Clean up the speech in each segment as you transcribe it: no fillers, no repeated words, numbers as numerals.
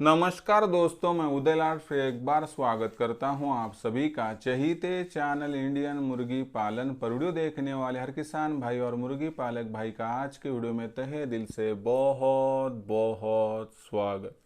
नमस्कार दोस्तों, मैं उदयलाल फिर एक बार स्वागत करता हूं आप सभी का चहीते चैनल इंडियन मुर्गी पालन पर। वीडियो देखने वाले हर किसान भाई और मुर्गी पालक भाई का आज के वीडियो में तहे दिल से बहुत बहुत स्वागत।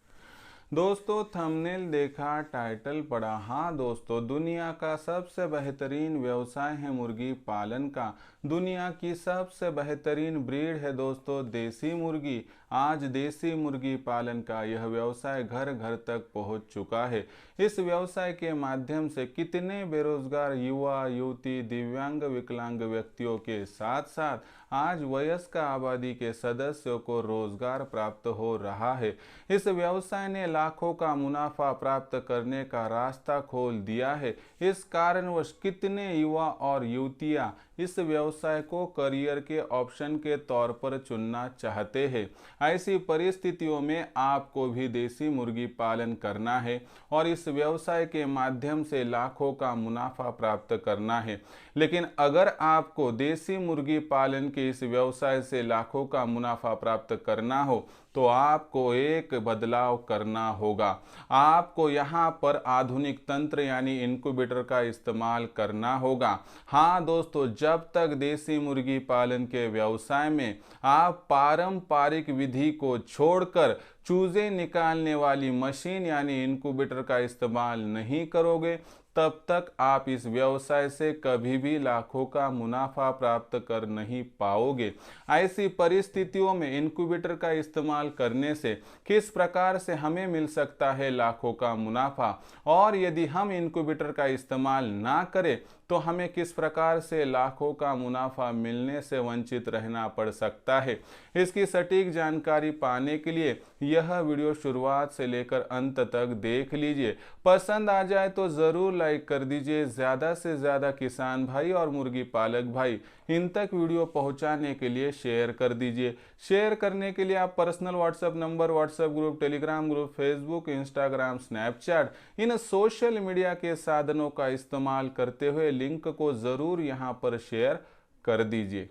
दोस्तों, थंबनेल देखा, टाइटल पढ़ा। हाँ दोस्तों, दुनिया का सबसे बेहतरीन व्यवसाय है मुर्गी पालन का। दुनिया की सबसे बेहतरीन ब्रीड है दोस्तों देसी मुर्गी। आज देसी मुर्गी पालन का यह व्यवसाय घर घर तक पहुंच चुका है। इस व्यवसाय के माध्यम से कितने बेरोजगार युवा युवती, दिव्यांग, विकलांग व्यक्तियों के साथ साथ आज वयस्क आबादी के सदस्यों को रोजगार प्राप्त हो रहा है। इस व्यवसाय ने लाखों का मुनाफा प्राप्त करने का रास्ता खोल दिया है। इस कारणवश कितने युवा और युवतियां इस व्यवसाय को करियर के ऑप्शन के तौर पर चुनना चाहते हैं। ऐसी परिस्थितियों में आपको भी देसी मुर्गी पालन करना है और इस व्यवसाय के माध्यम से लाखों का मुनाफा प्राप्त करना है। लेकिन अगर आपको देसी मुर्गी पालन के इस व्यवसाय से लाखों का मुनाफा प्राप्त करना हो तो आपको एक बदलाव करना होगा। आपको यहाँ पर आधुनिक तंत्र यानी इनक्यूबेटर का इस्तेमाल करना होगा। हाँ दोस्तों, जब तक देसी मुर्गी पालन के व्यवसाय में आप पारंपरिक विधि को छोड़कर चूजे निकालने वाली मशीन यानी इनक्यूबेटर का इस्तेमाल नहीं करोगे, तब तक आप इस व्यवसाय से कभी भी लाखों का मुनाफा प्राप्त कर नहीं पाओगे। ऐसी परिस्थितियों में इनक्यूबेटर का इस्तेमाल करने से किस प्रकार से हमें मिल सकता है लाखों का मुनाफा, और यदि हम इनक्यूबेटर का इस्तेमाल ना करें तो हमें किस प्रकार से लाखों का मुनाफा मिलने से वंचित रहना पड़ सकता है। इसकी सटीक जानकारी पाने के लिए यह वीडियो शुरुआत से लेकर अंत तक देख लीजिए। पसंद आ जाए तो ज़रूर लाइक कर दीजिए। ज़्यादा से ज़्यादा किसान भाई और मुर्गी पालक भाई इन तक वीडियो पहुंचाने के लिए शेयर कर दीजिए। शेयर करने के लिए आप personal WhatsApp number, WhatsApp group, Telegram group, Facebook, Instagram, Snapchat इन सोशल मीडिया के साधनों का इस्तेमाल करते हुए लिंक को ज़रूर यहां पर शेयर कर दीजिए।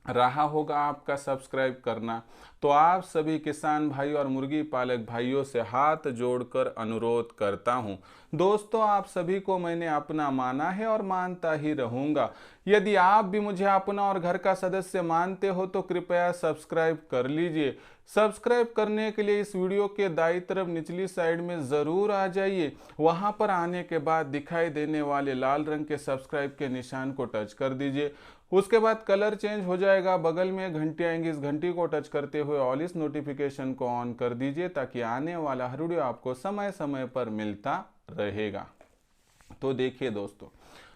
रहा होगा आपका सब्सक्राइब करना, तो आप सभी किसान भाई और मुर्गी पालक भाइयों से हाथ जोड़कर अनुरोध करता हूं। दोस्तों, आप सभी को मैंने अपना माना है और मानता ही रहूंगा। यदि आप भी मुझे अपना और घर का सदस्य मानते हो तो कृपया सब्सक्राइब कर लीजिए। सब्सक्राइब करने के लिए इस वीडियो के दाईं तरफ निचली साइड में ज़रूर आ जाइए। वहां पर आने के बाद दिखाई देने वाले लाल रंग के सब्सक्राइब के निशान को टच कर दीजिए। उसके बाद कलर चेंज हो जाएगा, बगल में घंटी आएंगी, इस घंटी को टच करते हुए ऑल इस नोटिफिकेशन को ऑन कर दीजिए ताकि आने वाला हर वीडियो आपको समय समय पर मिलता रहेगा। तो देखिए दोस्तों,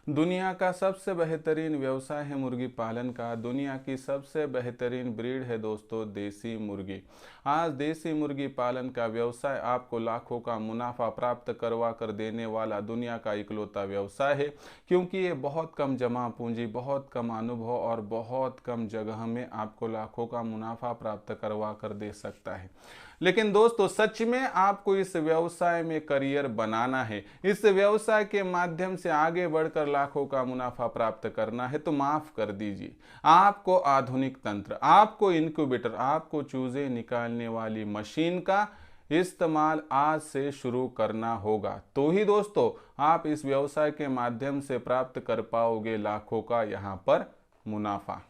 दुनिया का सबसे बेहतरीन व्यवसाय है मुर्गी पालन का। दुनिया की सबसे बेहतरीन ब्रीड है दोस्तों देसी मुर्गी। आज देसी मुर्गी पालन का व्यवसाय आपको लाखों का मुनाफा प्राप्त करवा कर देने वाला दुनिया का इकलौता व्यवसाय है, क्योंकि ये बहुत कम जमा पूंजी, बहुत कम अनुभव और बहुत कम जगह में आपको लाखों का मुनाफा प्राप्त करवा कर दे सकता है। लेकिन दोस्तों, सच में आपको इस व्यवसाय में करियर बनाना है, इस व्यवसाय के माध्यम से आगे बढ़कर लाखों का मुनाफा प्राप्त करना है, तो माफ कर दीजिए, आपको आधुनिक तंत्र, आपको इनक्यूबेटर, आपको चूजे निकालने वाली मशीन का इस्तेमाल आज से शुरू करना होगा। तो ही दोस्तों आप इस व्यवसाय के माध्यम से प्राप्त कर पाओगे लाखों का यहाँ पर मुनाफा।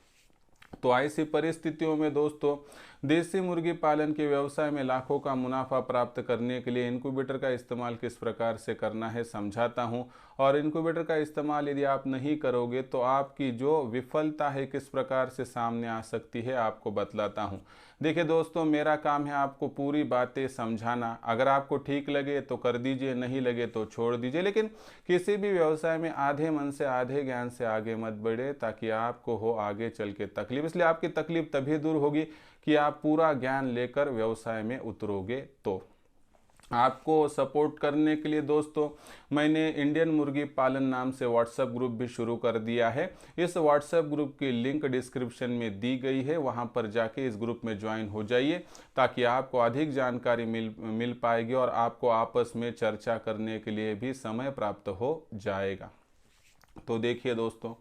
तो ऐसी परिस्थितियों में दोस्तों देसी मुर्गी पालन के व्यवसाय में लाखों का मुनाफा प्राप्त करने के लिए इनक्यूबेटर का इस्तेमाल किस प्रकार से करना है समझाता हूं। और इनक्यूबेटर का इस्तेमाल यदि आप नहीं करोगे तो आपकी जो विफलता है किस प्रकार से सामने आ सकती है आपको बतलाता हूं। देखिए दोस्तों, मेरा काम है आपको पूरी बातें समझाना। अगर आपको ठीक लगे तो कर दीजिए, नहीं लगे तो छोड़ दीजिए। लेकिन किसी भी व्यवसाय में आधे मन से आधे ज्ञान से आगे मत बढ़े ताकि आपको हो आगे चल के तकलीफ। इसलिए आपकी तकलीफ तभी दूर होगी कि आप पूरा ज्ञान लेकर व्यवसाय में उतरोगे। तो आपको सपोर्ट करने के लिए दोस्तों मैंने इंडियन मुर्गी पालन नाम से व्हाट्सएप ग्रुप भी शुरू कर दिया है। इस व्हाट्सएप ग्रुप की लिंक डिस्क्रिप्शन में दी गई है, वहां पर जाके इस ग्रुप में ज्वाइन हो जाइए ताकि आपको अधिक जानकारी मिल पाएगी और आपको आपस में चर्चा करने के लिए भी समय प्राप्त हो जाएगा। तो देखिए दोस्तों,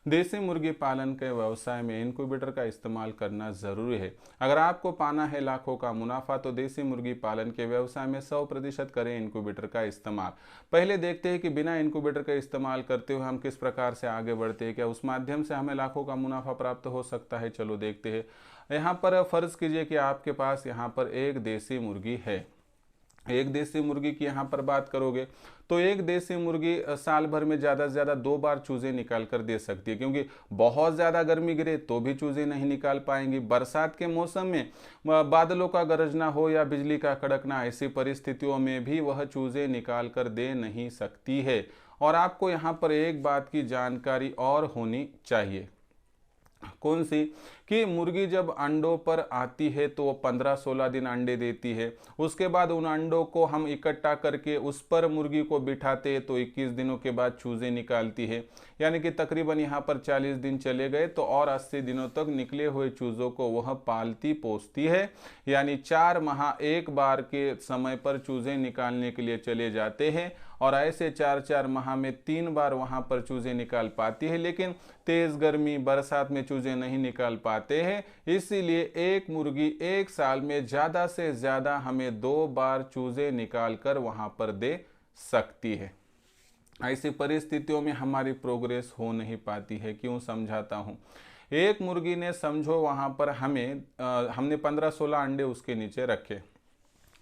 देसी मुर्गी पालन के व्यवसाय में इनक्यूबेटर का इस्तेमाल करना ज़रूरी है। अगर आपको पाना है लाखों का मुनाफा तो देसी मुर्गी पालन के व्यवसाय में 100% करें इनक्यूबेटर का इस्तेमाल। पहले देखते हैं कि बिना इनक्यूबेटर का इस्तेमाल करते हुए हम किस प्रकार से आगे बढ़ते हैं, क्या उस माध्यम से हमें लाखों का मुनाफा प्राप्त हो सकता है। चलो देखते हैं। यहाँ पर फ़र्ज़ कीजिए कि आपके पास यहाँ पर एक देसी मुर्गी है। एक देसी मुर्गी की यहाँ पर बात करोगे तो एक देसी मुर्गी साल भर में ज़्यादा से ज़्यादा 2 बार चूज़े निकाल कर दे सकती है, क्योंकि बहुत ज़्यादा गर्मी गिरे तो भी चूज़े नहीं निकाल पाएंगी। बरसात के मौसम में बादलों का गरजना हो या बिजली का कड़कना, ऐसी परिस्थितियों में भी वह चूज़े निकाल कर दे नहीं सकती है। और आपको यहाँ पर एक बात की जानकारी और होनी चाहिए। कौन सी? कि मुर्गी जब अंडों पर आती है तो वो 15-16 दिन अंडे देती है। उसके बाद उन अंडों को हम इकट्ठा करके उस पर मुर्गी को बिठाते हैं तो 21 दिनों के बाद चूज़े निकालती है। यानी कि तकरीबन यहाँ पर 40 दिन चले गए तो और 80 दिनों तक निकले हुए चूज़ों को वह पालती पोसती है। यानी 4 माह एक बार के समय पर चूज़े निकालने के लिए चले जाते हैं और ऐसे 4-4 माह में 3 बार वहाँ पर चूज़े निकाल पाती है। लेकिन तेज़ गर्मी बरसात में चूज़े नहीं निकाल पाते हैं, इसीलिए एक मुर्गी एक साल में ज़्यादा से ज़्यादा हमें 2 बार चूज़े निकाल कर वहाँ पर दे सकती है। ऐसी परिस्थितियों में हमारी प्रोग्रेस हो नहीं पाती है। क्यों? समझाता हूँ। एक मुर्गी ने समझो वहाँ पर हमने 15-16 अंडे उसके नीचे रखे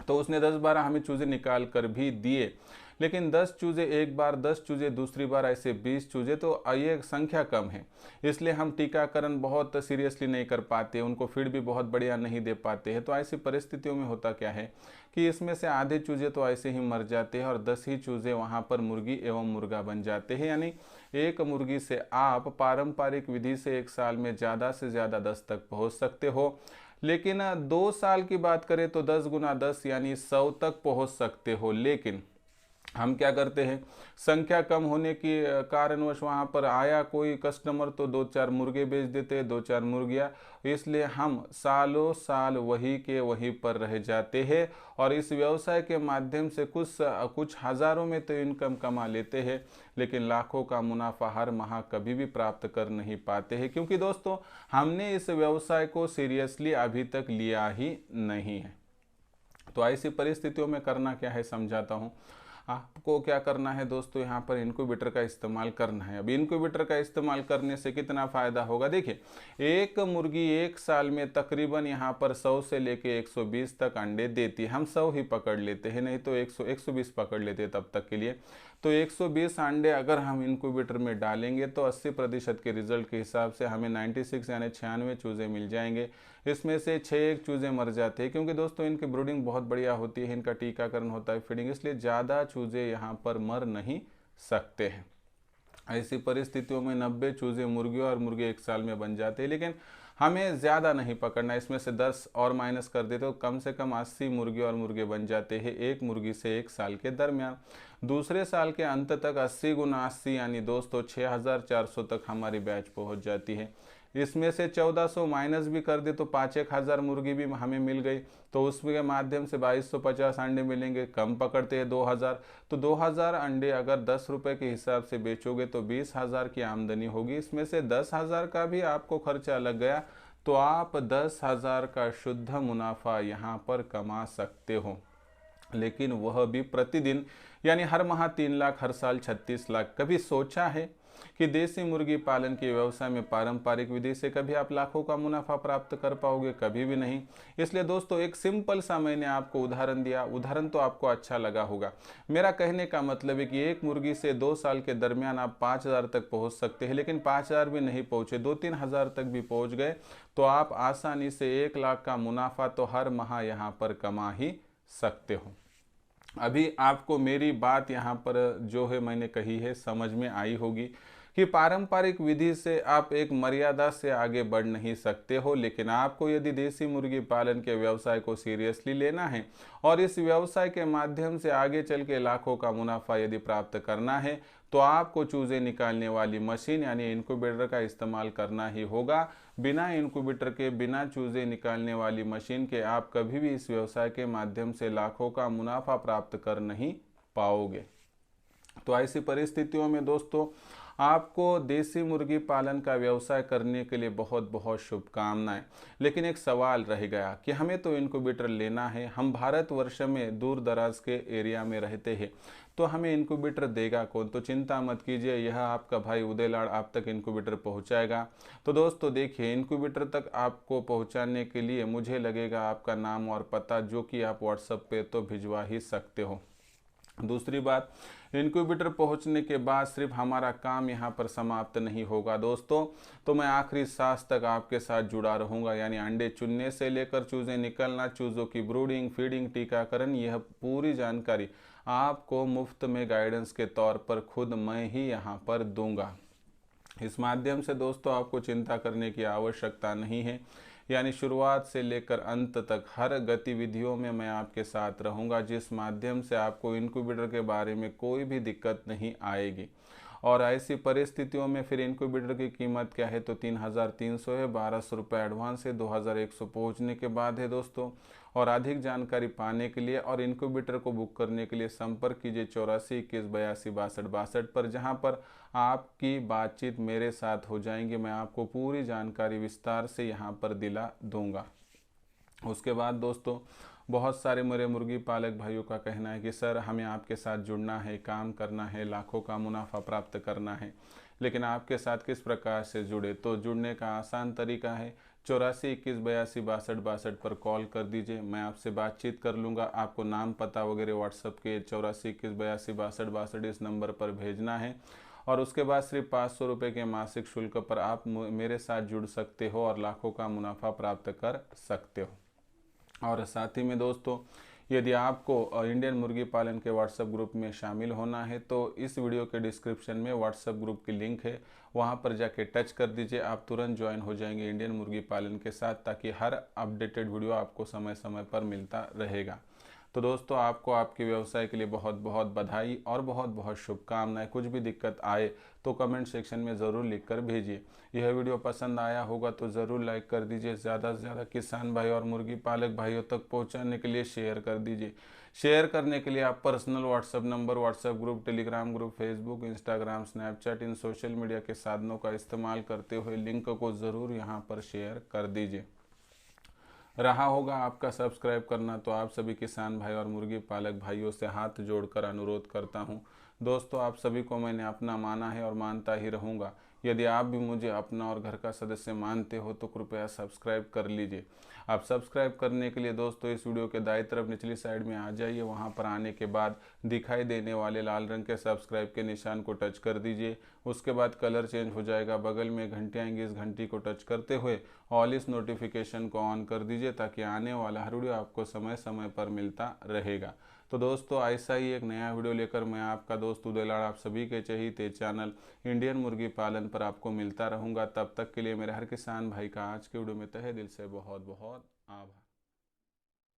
तो उसने 10-12 हमें चूज़े निकाल कर भी दिए, लेकिन 10 चूज़े एक बार, 10 चूज़े दूसरी बार, ऐसे 20 चूज़े, तो ये संख्या कम है। इसलिए हम टीकाकरण बहुत सीरियसली नहीं कर पाते, उनको फीड भी बहुत बढ़िया नहीं दे पाते हैं। तो ऐसी परिस्थितियों में होता क्या है कि इसमें से आधे चूज़े तो ऐसे ही मर जाते हैं और 10 ही चूज़े वहाँ पर मुर्गी एवं मुर्गा बन जाते हैं। यानी एक मुर्गी से आप पारंपरिक विधि से एक साल में ज़्यादा से ज़्यादा 10 तक पहुँच सकते हो, लेकिन 2 साल की बात करें तो 10 गुना 10 यानी 100 तक पहुंच सकते हो। लेकिन हम क्या करते हैं, संख्या कम होने की कारणवश वहाँ पर आया कोई कस्टमर तो 2-4 मुर्गे बेच देते हैं, 2-4 मुर्गियाँ, इसलिए हम सालों साल वही के वहीं पर रह जाते हैं और इस व्यवसाय के माध्यम से कुछ हज़ारों में तो इनकम कमा लेते हैं, लेकिन लाखों का मुनाफा हर माह कभी भी प्राप्त कर नहीं पाते हैं, क्योंकि दोस्तों हमने इस व्यवसाय को सीरियसली अभी तक लिया ही नहीं है। तो ऐसी परिस्थितियों में करना क्या है, समझाता हूँ। आपको क्या करना है दोस्तों, यहाँ पर इनक्यूबेटर का इस्तेमाल करना है। अब इनक्यूबेटर का इस्तेमाल करने से कितना फ़ायदा होगा, देखिए एक मुर्गी एक साल में तकरीबन यहाँ पर 100 से लेके 120 तक अंडे देती है। हम 100 ही पकड़ लेते हैं, नहीं तो 120 पकड़ लेते हैं तब तक के लिए। तो 120 अंडे अगर हम इनक्यूबेटर में डालेंगे तो 80% के रिजल्ट के हिसाब से हमें 96 यानी 96 चूज़े मिल जाएंगे। इसमें से 6 चूज़े मर जाते हैं, क्योंकि दोस्तों इनकी ब्रूडिंग बहुत बढ़िया होती है, इनका टीकाकरण होता है, फीडिंग, इसलिए ज़्यादा चूज़े यहाँ पर मर नहीं सकते हैं। ऐसी परिस्थितियों में 90 चूज़े मुर्गियों और मुर्गे एक साल में बन जाते हैं, लेकिन हमें ज़्यादा नहीं पकड़ना। इसमें से 10 और माइनस कर देते तो कम से कम 80 मुर्गी और मुर्गे बन जाते हैं एक मुर्गी से एक साल के दरमियान। दूसरे साल के अंत तक 80 गुना 80 यानी दोस्तों 6400 तक हमारी बैच पहुंच जाती है। इसमें से 1400 माइनस भी कर दे तो 5-1000 मुर्गी भी हमें मिल गई, तो उसके माध्यम से 2250 अंडे मिलेंगे। कम पकड़ते हैं 2000, तो 2000 अंडे अगर 10 रुपये के हिसाब से बेचोगे तो 20,000 की आमदनी होगी। इसमें से 10,000 का भी आपको खर्चा लग गया तो आप 10,000 का शुद्ध मुनाफा यहाँ पर कमा सकते हो, लेकिन वह भी प्रतिदिन, यानी हर माह 3 लाख, हर साल 36 लाख। कभी सोचा है कि देसी मुर्गी पालन के व्यवसाय में पारंपरिक विधि से कभी आप लाखों का मुनाफा प्राप्त कर पाओगे? कभी भी नहीं। इसलिए दोस्तों एक सिंपल सा मैंने आपको उदाहरण दिया, उदाहरण तो आपको अच्छा लगा होगा। मेरा कहने का मतलब है कि एक मुर्गी से 2 साल के दरमियान आप 5,000 तक पहुंच सकते हैं, लेकिन 5,000 भी नहीं पहुंचे, 2-3 हज़ार तक भी पहुंच गए तो आप आसानी से 1 लाख का मुनाफा तो हर माह यहाँ पर कमा ही सकते हो। अभी आपको मेरी बात यहाँ पर जो है मैंने कही है समझ में आई होगी कि पारंपरिक विधि से आप एक मर्यादा से आगे बढ़ नहीं सकते हो, लेकिन आपको यदि देसी मुर्गी पालन के व्यवसाय को सीरियसली लेना है और इस व्यवसाय के माध्यम से आगे चल के लाखों का मुनाफा यदि प्राप्त करना है तो आपको चूज़े निकालने वाली मशीन यानी इनक्यूबेटर का इस्तेमाल करना ही होगा। बिना इनक्यूबेटर के, बिना चूज़े निकालने वाली मशीन के आप कभी भी इस व्यवसाय के माध्यम से लाखों का मुनाफा प्राप्त कर नहीं पाओगे। तो ऐसी परिस्थितियों में दोस्तों आपको देसी मुर्गी पालन का व्यवसाय करने के लिए बहुत बहुत शुभकामनाएं। लेकिन एक सवाल रह गया कि हमें तो इनक्यूबेटर लेना है, हम भारतवर्ष में दूर दराज के एरिया में रहते हैं, तो हमें इनक्यूबेटर देगा कौन। तो चिंता मत कीजिए, यह आपका भाई उदय लाड़ आप तक इनक्यूबेटर पहुंचाएगा। तो दोस्तों देखिए, इनक्यूबेटर तक आपको पहुंचाने के लिए मुझे लगेगा आपका नाम और पता, जो कि आप व्हाट्सएप पे तो भिजवा ही सकते हो। दूसरी बात, इनक्यूबेटर पहुंचने के बाद सिर्फ हमारा काम यहाँ पर समाप्त नहीं होगा दोस्तों, तो मैं आखिरी सांस तक आपके साथ जुड़ा रहूँगा। यानी अंडे चुनने से लेकर चूज़े निकलना, चूज़ों की ब्रूडिंग, फीडिंग, टीकाकरण, यह पूरी जानकारी आपको मुफ्त में गाइडेंस के तौर पर खुद मैं ही यहाँ पर दूंगा। इस माध्यम से दोस्तों आपको चिंता करने की आवश्यकता नहीं है। यानी शुरुआत से लेकर अंत तक हर गतिविधियों में मैं आपके साथ रहूंगा, जिस माध्यम से आपको इनक्यूबेटर के बारे में कोई भी दिक्कत नहीं आएगी। और ऐसी परिस्थितियों में फिर इनक्यूबेटर की कीमत क्या है, तो 3,300 है, 1,200 रुपये एडवांस है, 2,100 पहुँचने के बाद है दोस्तों। और अधिक जानकारी पाने के लिए और इनक्यूबेटर को बुक करने के लिए संपर्क कीजिए 84 21 82 62 62 पर, जहां पर आपकी बातचीत मेरे साथ हो जाएंगी। मैं आपको पूरी जानकारी विस्तार से यहां पर दिला दूंगा। उसके बाद दोस्तों, बहुत सारे मेरे मुर्गी पालक भाइयों का कहना है कि सर हमें आपके साथ जुड़ना है, काम करना है, लाखों का मुनाफा प्राप्त करना है, लेकिन आपके साथ किस प्रकार से जुड़े। तो जुड़ने का आसान तरीका है, 84 21 82 62 62 पर कॉल कर दीजिए, मैं आपसे बातचीत कर लूँगा। आपको नाम पता वगैरह व्हाट्सअप के 84 21 82 62 62 इस नंबर पर भेजना है। और उसके बाद सिर्फ 500 रुपये के मासिक शुल्क पर आप मेरे साथ जुड़ सकते हो और लाखों का मुनाफा प्राप्त कर सकते हो। और साथ ही में दोस्तों, यदि आपको इंडियन मुर्गी पालन के व्हाट्सएप ग्रुप में शामिल होना है, तो इस वीडियो के डिस्क्रिप्शन में व्हाट्सएप ग्रुप की लिंक है, वहां पर जाके टच कर दीजिए। आप तुरंत ज्वाइन हो जाएंगे इंडियन मुर्गी पालन के साथ, ताकि हर अपडेटेड वीडियो आपको समय समय पर मिलता रहेगा। तो दोस्तों, आपको आपके व्यवसाय के लिए बहुत बहुत बधाई और बहुत बहुत शुभकामनाएं। कुछ भी दिक्कत आए तो कमेंट सेक्शन में ज़रूर लिखकर भेजिए। यह वीडियो पसंद आया होगा तो ज़रूर लाइक कर दीजिए। ज़्यादा से ज़्यादा किसान भाई और मुर्गी पालक भाइयों तक पहुंचाने के लिए शेयर कर दीजिए। शेयर करने के लिए आप personal WhatsApp number, WhatsApp group, Telegram group, Facebook, Instagram, Snapchat, इन सोशल मीडिया के साधनों का इस्तेमाल करते हुए लिंक को ज़रूर यहाँ पर शेयर कर दीजिए। रहा होगा आपका सब्सक्राइब करना, तो आप सभी किसान भाई और मुर्गी पालक भाइयों से हाथ जोड़कर अनुरोध करता हूं। दोस्तों, आप सभी को मैंने अपना माना है और मानता ही रहूँगा। यदि आप भी मुझे अपना और घर का सदस्य मानते हो तो कृपया सब्सक्राइब कर लीजिए। आप सब्सक्राइब करने के लिए दोस्तों इस वीडियो के दाईं तरफ निचली साइड में आ जाइए। वहां पर आने के बाद दिखाई देने वाले लाल रंग के सब्सक्राइब के निशान को टच कर दीजिए। उसके बाद कलर चेंज हो जाएगा, बगल में घंटी आएंगी, इस घंटी को टच करते हुए ऑल इस नोटिफिकेशन को ऑन कर दीजिए, ताकि आने वाला हर वीडियो आपको समय समय पर मिलता रहेगा। तो दोस्तों, ऐसा ही एक नया वीडियो लेकर मैं आपका दोस्त उदय लाड़ आप सभी के चहीते चैनल इंडियन मुर्गी पालन पर आपको मिलता रहूँगा। तब तक के लिए मेरे हर किसान भाई का आज के वीडियो में तहे दिल से बहुत बहुत आभार।